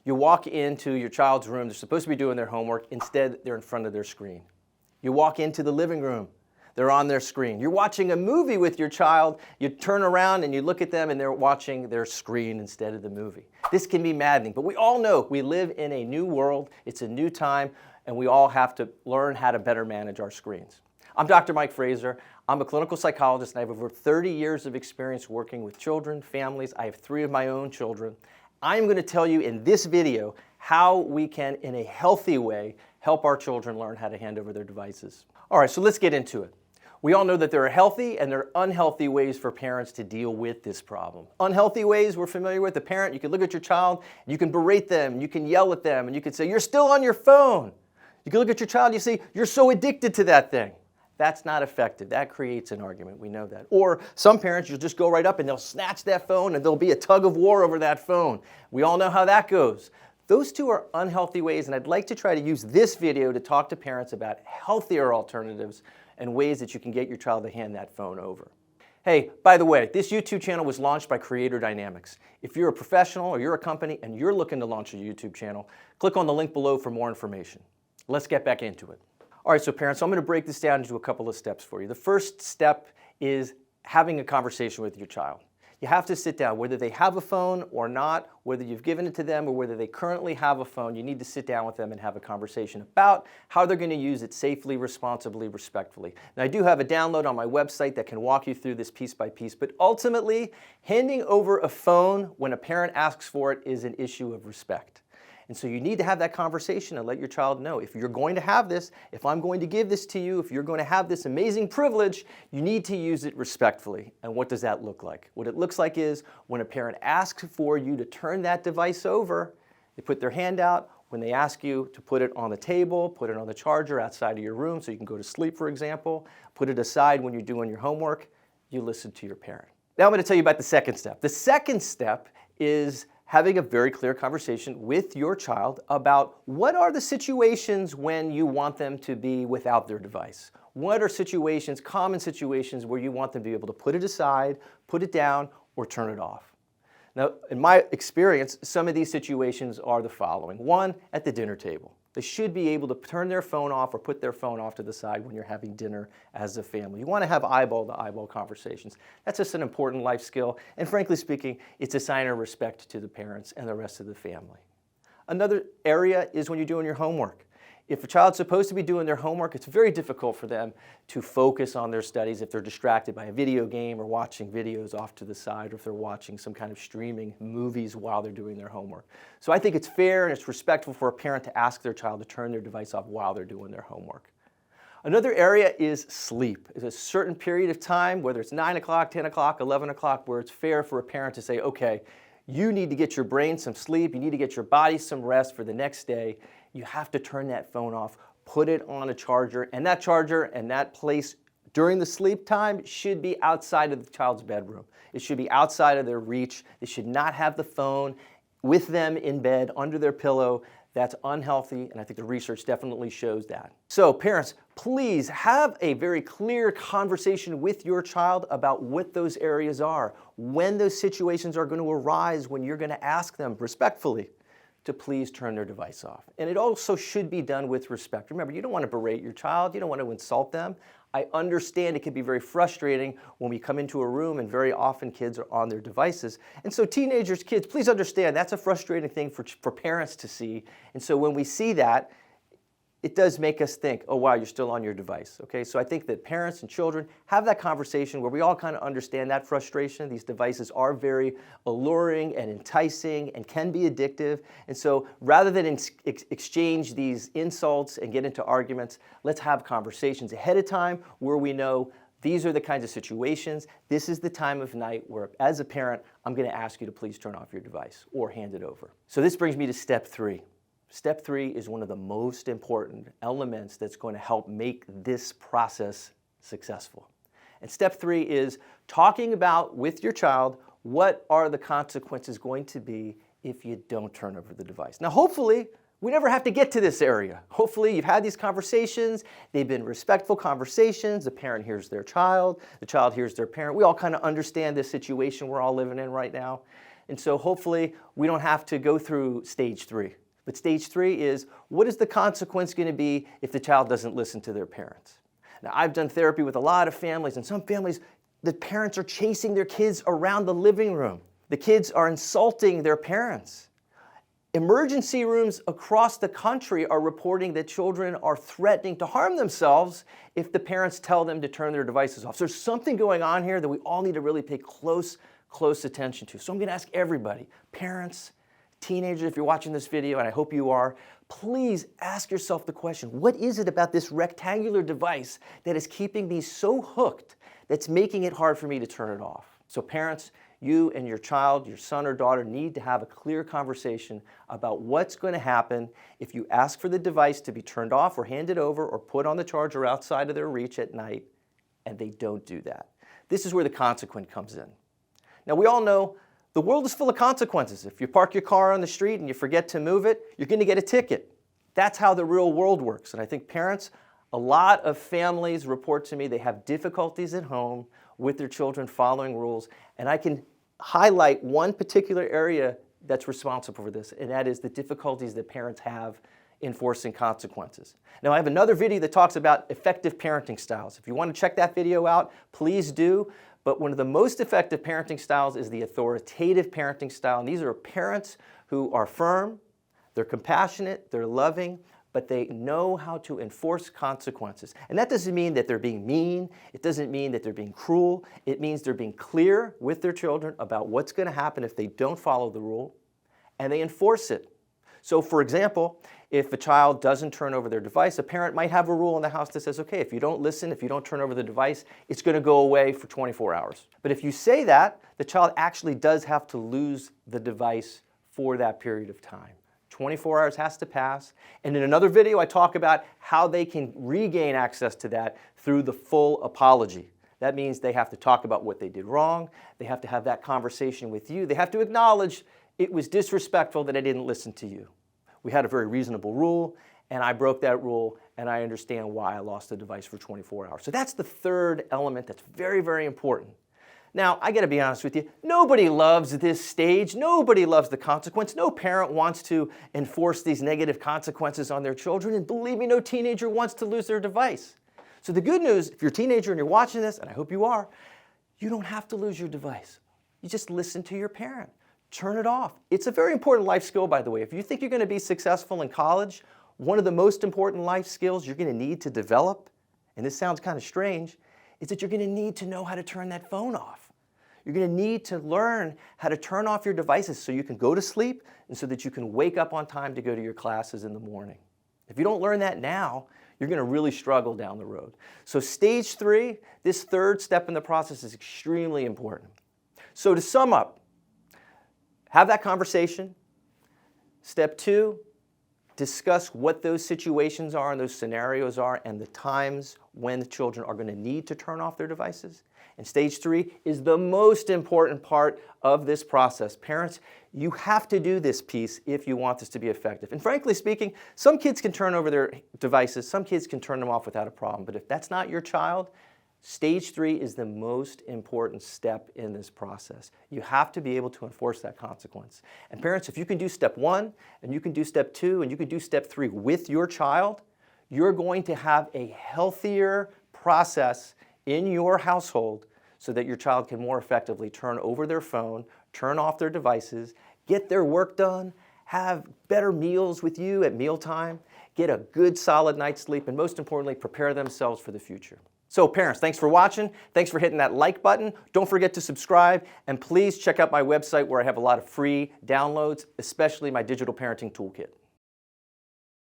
You walk into your child's room, they're supposed to be doing their homework, instead they're in front of their screen. You walk into the living room, they're on their screen. You're watching a movie with your child, you turn around and you look at them and they're watching their screen instead of the movie. This can be maddening, but we all know we live in a new world, it's a new time, and we all have to learn how to better manage our screens. I'm Dr. Mike Fraser. I'm a clinical psychologist and I have over 30 years of experience working with children, families. I have 3 of my own children. I'm going to tell you in this video how we can, in a healthy way, help our children learn how to hand over their devices. All right, so let's get into it. We all know that there are healthy and there are unhealthy ways for parents to deal with this problem. Unhealthy ways we're familiar with. The parent, you can look at your child, and you can berate them, you can yell at them, and you can say, "You're still on your phone." You can look at your child and you say, "You're so addicted to that thing." That's not effective. That creates an argument. We know that. Or some parents, you'll just go right up and they'll snatch that phone and there'll be a tug of war over that phone. We all know how that goes. Those two are unhealthy ways, and I'd like to try to use this video to talk to parents about healthier alternatives and ways that you can get your child to hand that phone over. Hey, by the way, this YouTube channel was launched by Creator Dynamics. If you're a professional or you're a company and you're looking to launch a YouTube channel, click on the link below for more information. Let's get back into it. All right, so parents, I'm going to break this down into a couple of steps for you. The first step is having a conversation with your child. You have to sit down, whether they have a phone or not, whether you've given it to them or whether they currently have a phone, you need to sit down with them and have a conversation about how they're going to use it safely, responsibly, respectfully. Now, I do have a download on my website that can walk you through this piece by piece, but ultimately, handing over a phone when a parent asks for it is an issue of respect. And so you need to have that conversation and let your child know, if you're going to have this, if I'm going to give this to you, if you're going to have this amazing privilege, you need to use it respectfully. And what does that look like? What it looks like is when a parent asks for you to turn that device over, they put their hand out. When they ask you to put it on the table, put it on the charger outside of your room so you can go to sleep, for example, put it aside when you're doing your homework, you listen to your parent. Now I'm going to tell you about the second step. The second step is having a very clear conversation with your child about what are the situations when you want them to be without their device. What are situations, common situations, where you want them to be able to put it aside, put it down, or turn it off. Now, in my experience, some of these situations are the following. One, at the dinner table. They should be able to turn their phone off or put their phone off to the side when you're having dinner as a family. You want to have eyeball-to-eyeball conversations. That's just an important life skill, and frankly speaking, it's a sign of respect to the parents and the rest of the family. Another area is when you're doing your homework. If a child's supposed to be doing their homework, it's very difficult for them to focus on their studies if they're distracted by a video game or watching videos off to the side, or if they're watching some kind of streaming movies while they're doing their homework. So I think it's fair and it's respectful for a parent to ask their child to turn their device off while they're doing their homework. Another area is sleep. There's a certain period of time, whether it's 9 o'clock, 10 o'clock, 11 o'clock, where it's fair for a parent to say, okay, you need to get your brain some sleep, you need to get your body some rest for the next day. You have to turn that phone off, put it on a charger, and that place during the sleep time should be outside of the child's bedroom. It should be outside of their reach. They should not have the phone with them in bed, under their pillow. That's unhealthy, and I think the research definitely shows that. So parents, please have a very clear conversation with your child about what those areas are, when those situations are going to arise, when you're going to ask them respectfully to please turn their device off. And it also should be done with respect. Remember, you don't want to berate your child, you don't want to insult them. I understand it can be very frustrating when we come into a room and very often kids are on their devices. And so teenagers, kids, please understand that's a frustrating thing for parents to see. And so when we see that, it does make us think, oh wow, you're still on your device. Okay, so I think that parents and children have that conversation where we all kind of understand that frustration. These devices are very alluring and enticing and can be addictive. And so rather than exchange these insults and get into arguments, let's have conversations ahead of time where we know these are the kinds of situations. This is the time of night where, as a parent, I'm going to ask you to please turn off your device or hand it over. So this brings me to step 3. Step 3 is one of the most important elements that's going to help make this process successful. And step 3 is talking about with your child what are the consequences going to be if you don't turn over the device. Now hopefully we never have to get to this area. Hopefully you've had these conversations, they've been respectful conversations, the parent hears their child, the child hears their parent. We all kind of understand this situation we're all living in right now. And so hopefully we don't have to go through stage 3. But stage 3 is, what is the consequence going to be if the child doesn't listen to their parents? Now, I've done therapy with a lot of families, and some families, the parents are chasing their kids around the living room. The kids are insulting their parents. Emergency rooms across the country are reporting that children are threatening to harm themselves if the parents tell them to turn their devices off. So there's something going on here that we all need to really pay close attention to. So I'm going to ask everybody, parents, teenagers, if you're watching this video, and I hope you are, please ask yourself the question, what is it about this rectangular device that is keeping me so hooked that's making it hard for me to turn it off? So parents, you and your child, your son or daughter, need to have a clear conversation about what's going to happen if you ask for the device to be turned off or handed over or put on the charger outside of their reach at night, and they don't do that. This is where the consequence comes in. Now, we all know the world is full of consequences. If you park your car on the street and you forget to move it, you're going to get a ticket. That's how the real world works. And I think parents, a lot of families report to me they have difficulties at home with their children following rules. And I can highlight one particular area that's responsible for this, and that is the difficulties that parents have enforcing consequences. Now, I have another video that talks about effective parenting styles. If you want to check that video out, please do. But one of the most effective parenting styles is the authoritative parenting style. And these are parents who are firm, they're compassionate, they're loving, but they know how to enforce consequences. And that doesn't mean that they're being mean. It doesn't mean that they're being cruel. It means they're being clear with their children about what's going to happen if they don't follow the rule, and they enforce it. So, for example, if a child doesn't turn over their device, a parent might have a rule in the house that says, okay, if you don't listen, if you don't turn over the device, it's going to go away for 24 hours. But if you say that, the child actually does have to lose the device for that period of time. 24 hours has to pass. And in another video, I talk about how they can regain access to that through the full apology. That means they have to talk about what they did wrong. They have to have that conversation with you. They have to acknowledge it was disrespectful that I didn't listen to you. We had a very reasonable rule, and I broke that rule, and I understand why I lost the device for 24 hours. So that's the third element that's very, very important. Now, I got to be honest with you, nobody loves this stage. Nobody loves the consequence. No parent wants to enforce these negative consequences on their children, and believe me, no teenager wants to lose their device. So the good news, if you're a teenager and you're watching this, and I hope you are, you don't have to lose your device. You just listen to your parent. Turn it off. It's a very important life skill, by the way. If you think you're going to be successful in college, one of the most important life skills you're going to need to develop, and this sounds kind of strange, is that you're going to need to know how to turn that phone off. You're going to need to learn how to turn off your devices so you can go to sleep and so that you can wake up on time to go to your classes in the morning. If you don't learn that now, you're going to really struggle down the road. So stage 3, this third step in the process is extremely important. So to sum up, have that conversation. Step 2, discuss what those situations are and those scenarios are and the times when the children are going to need to turn off their devices. And stage 3 is the most important part of this process. Parents, you have to do this piece if you want this to be effective. And frankly speaking, some kids can turn over their devices, some kids can turn them off without a problem. But if that's not your child, stage 3 is the most important step in this process. You have to be able to enforce that consequence. And parents, if you can do step 1, and you can do step 2, and you can do step 3 with your child, you're going to have a healthier process in your household so that your child can more effectively turn over their phone, turn off their devices, get their work done, have better meals with you at mealtime, get a good solid night's sleep, and most importantly, prepare themselves for the future. So parents, thanks for watching. Thanks for hitting that like button. Don't forget to subscribe, and please check out my website where I have a lot of free downloads, especially my digital parenting toolkit.